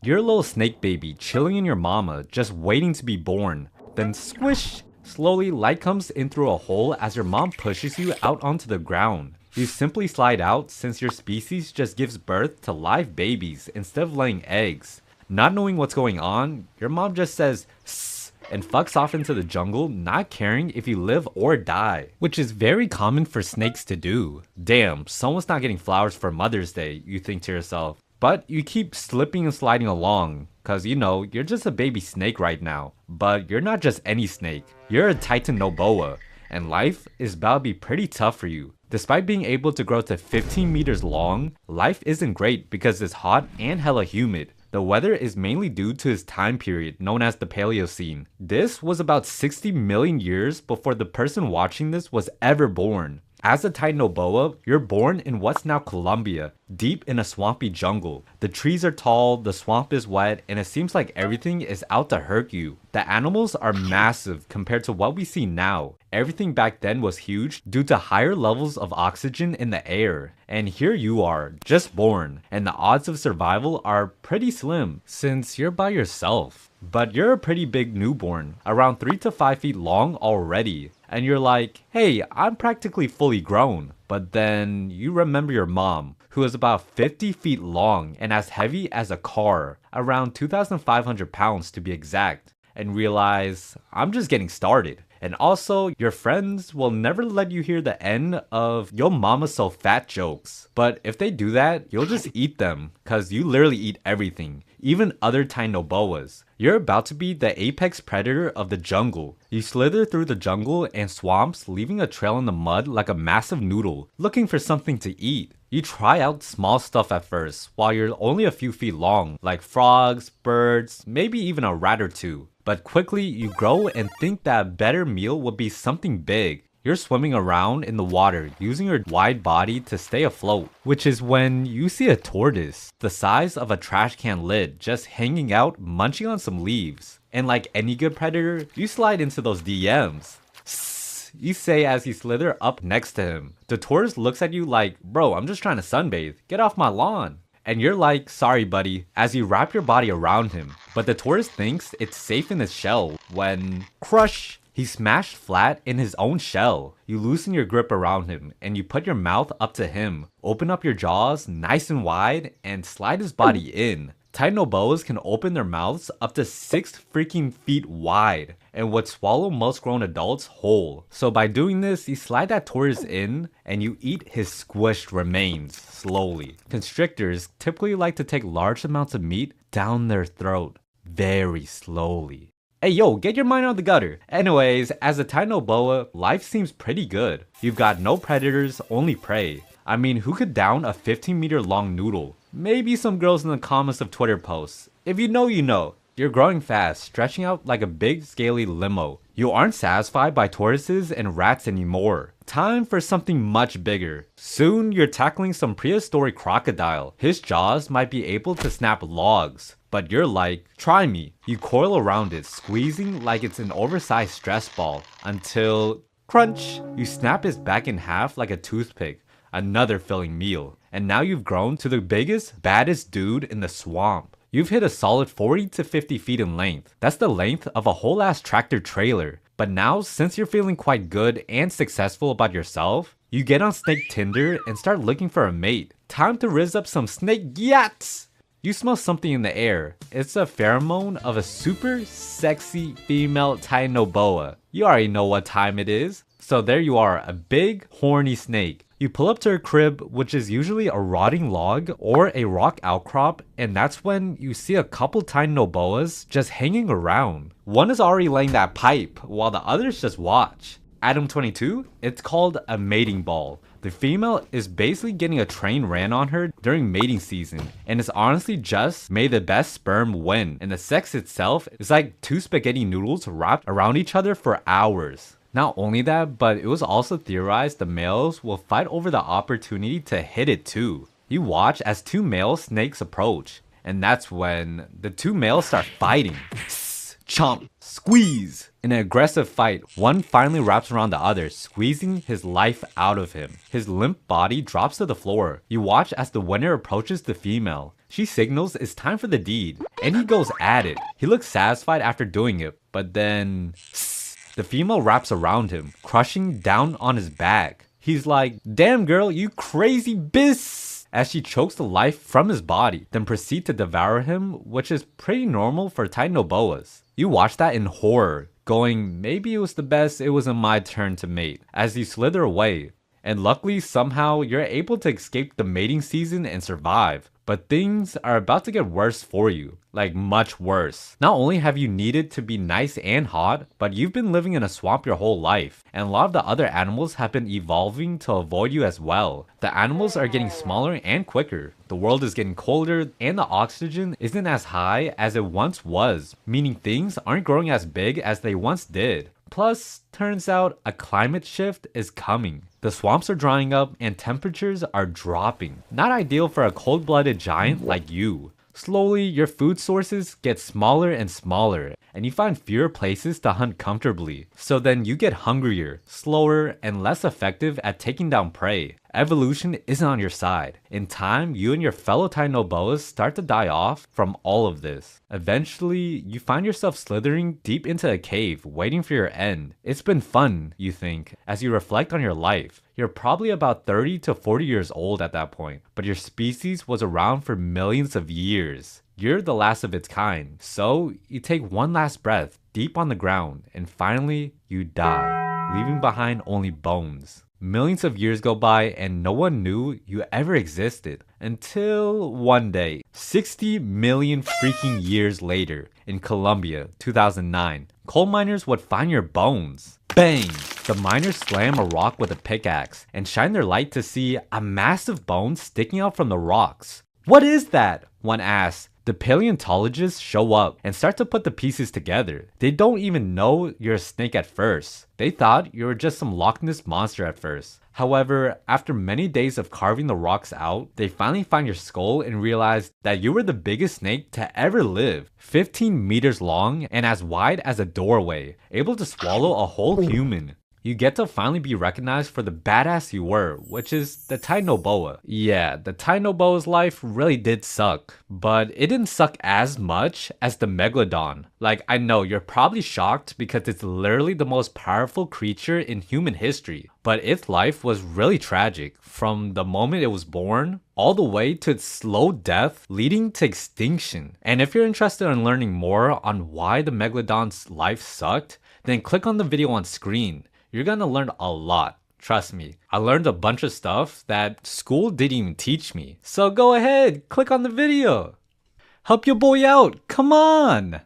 You're a little snake baby chilling in your mama, just waiting to be born. Then squish! Slowly, light comes in through a hole as your mom pushes you out onto the ground. You simply slide out since your species just gives birth to live babies instead of laying eggs. Not knowing what's going on, your mom just says "sss" and fucks off into the jungle, not caring if you live or die. Which is very common for snakes to do. Damn, someone's not getting flowers for Mother's Day, you think to yourself. But you keep slipping and sliding along, cause you know, you're just a baby snake right now. But you're not just any snake, you're a Titanoboa, and life is about to be pretty tough for you. Despite being able to grow to 15 meters long, life isn't great because it's hot and hella humid. The weather is mainly due to its time period known as the Paleocene. This was about 60 million years before the person watching this was ever born. As a Titanoboa, you're born in what's now Colombia, deep in a swampy jungle. The trees are tall, the swamp is wet, and it seems like everything is out to hurt you. The animals are massive compared to what we see now. Everything back then was huge due to higher levels of oxygen in the air. And here you are, just born, and the odds of survival are pretty slim since you're by yourself. But you're a pretty big newborn, around 3 to 5 feet long already. And you're like, hey, I'm practically fully grown. But then you remember your mom, who is about 50 feet long and as heavy as a car, around 2,500 pounds to be exact, and realize, I'm just getting started. And also, your friends will never let you hear the end of "yo mama's so fat" jokes. But if they do that, you'll just eat them, cause you literally eat everything, even other Titanoboas. You're about to be the apex predator of the jungle. You slither through the jungle and swamps, leaving a trail in the mud like a massive noodle, looking for something to eat. You try out small stuff at first, while you're only a few feet long, like frogs, birds, maybe even a rat or two. But quickly, you grow and think that a better meal would be something big. You're swimming around in the water, using your wide body to stay afloat. Which is when you see a tortoise, the size of a trash can lid, just hanging out, munching on some leaves. And like any good predator, you slide into those DMs. You say as you slither up next to him. The tortoise looks at you like, bro, I'm just trying to sunbathe. Get off my lawn. And you're like, sorry buddy, as you wrap your body around him. But the tortoise thinks it's safe in his shell when, crush, he's smashed flat in his own shell. You loosen your grip around him and you put your mouth up to him. Open up your jaws nice and wide and slide his body in. Titanoboas can open their mouths up to 6 freaking feet wide and would swallow most grown adults whole. So by doing this, you slide that tortoise in and you eat his squished remains slowly. Constrictors typically like to take large amounts of meat down their throat very slowly. Hey yo, get your mind out of the gutter. Anyways, as a Titanoboa, life seems pretty good. You've got no predators, only prey. I mean, who could down a 15-meter long noodle? Maybe some girls in the comments of Twitter posts. If you know, you know. You're growing fast, stretching out like a big scaly limo. You aren't satisfied by tortoises and rats anymore. Time for something much bigger. Soon, you're tackling some prehistoric crocodile. His jaws might be able to snap logs. But you're like, try me. You coil around it, squeezing like it's an oversized stress ball. Until, crunch! You snap his back in half like a toothpick. Another filling meal. And now you've grown to the biggest, baddest dude in the swamp. You've hit a solid 40 to 50 feet in length. That's the length of a whole ass tractor trailer. But now, since you're feeling quite good and successful about yourself, you get on Snake Tinder and start looking for a mate. Time to rizz up some snake yats! You smell something in the air. It's a pheromone of a super sexy female Titanoboa. You already know what time it is. So there you are, a big, horny snake. You pull up to her crib, which is usually a rotting log or a rock outcrop, and that's when you see a couple Titanoboas just hanging around. One is already laying that pipe, while the others just watch. Item 22, it's called a mating ball. The female is basically getting a train ran on her during mating season, and it's honestly just may the best sperm win, and the sex itself is like 2 spaghetti noodles wrapped around each other for hours. Not only that, but it was also theorized the males will fight over the opportunity to hit it too. You watch as 2 male snakes approach, and that's when the 2 males start fighting. Chomp, squeeze! In an aggressive fight, one finally wraps around the other, squeezing his life out of him. His limp body drops to the floor. You watch as the winner approaches the female. She signals it's time for the deed, and he goes at it. He looks satisfied after doing it, but then the female wraps around him, crushing down on his back. He's like, "Damn girl, you crazy bitch!" as she chokes the life from his body, then proceed to devour him, which is pretty normal for Titanoboas. You watch that in horror, going, maybe it was the best it wasn't my turn to mate, as you slither away. And luckily, somehow, you're able to escape the mating season and survive. But things are about to get worse for you. Like, much worse. Not only have you needed to be nice and hot, but you've been living in a swamp your whole life. And a lot of the other animals have been evolving to avoid you as well. The animals are getting smaller and quicker. The world is getting colder, and the oxygen isn't as high as it once was. Meaning things aren't growing as big as they once did. Plus, turns out a climate shift is coming. The swamps are drying up and temperatures are dropping. Not ideal for a cold-blooded giant like you. Slowly, your food sources get smaller and smaller, and you find fewer places to hunt comfortably. So then you get hungrier, slower, and less effective at taking down prey. Evolution isn't on your side. In time, you and your fellow Titanoboas start to die off from all of this. Eventually, you find yourself slithering deep into a cave, waiting for your end. It's been fun, you think, as you reflect on your life. You're probably about 30 to 40 years old at that point, but your species was around for millions of years. You're the last of its kind, so you take one last breath deep on the ground, and finally, you die, leaving behind only bones. Millions of years go by and no one knew you ever existed until one day, 60 million freaking years later, in Colombia, 2009, coal miners would find your bones. Bang! The miners slam a rock with a pickaxe and shine their light to see a massive bone sticking out from the rocks. "What is that?" one asks. The paleontologists show up and start to put the pieces together. They don't even know you're a snake at first. They thought you were just some Loch Ness monster at first. However, after many days of carving the rocks out, they finally find your skull and realize that you were the biggest snake to ever live. 15 meters long and as wide as a doorway, able to swallow a whole human. You get to finally be recognized for the badass you were, which is the Titanoboa. Yeah, the Titanoboa's life really did suck, but it didn't suck as much as the Megalodon. Like, I know you're probably shocked because it's literally the most powerful creature in human history, but its life was really tragic, from the moment it was born all the way to its slow death leading to extinction. And if you're interested in learning more on why the Megalodon's life sucked, then click on the video on screen. You're gonna learn a lot. Trust me. I learned a bunch of stuff that school didn't even teach me. So go ahead, click on the video. Help your boy out, come on!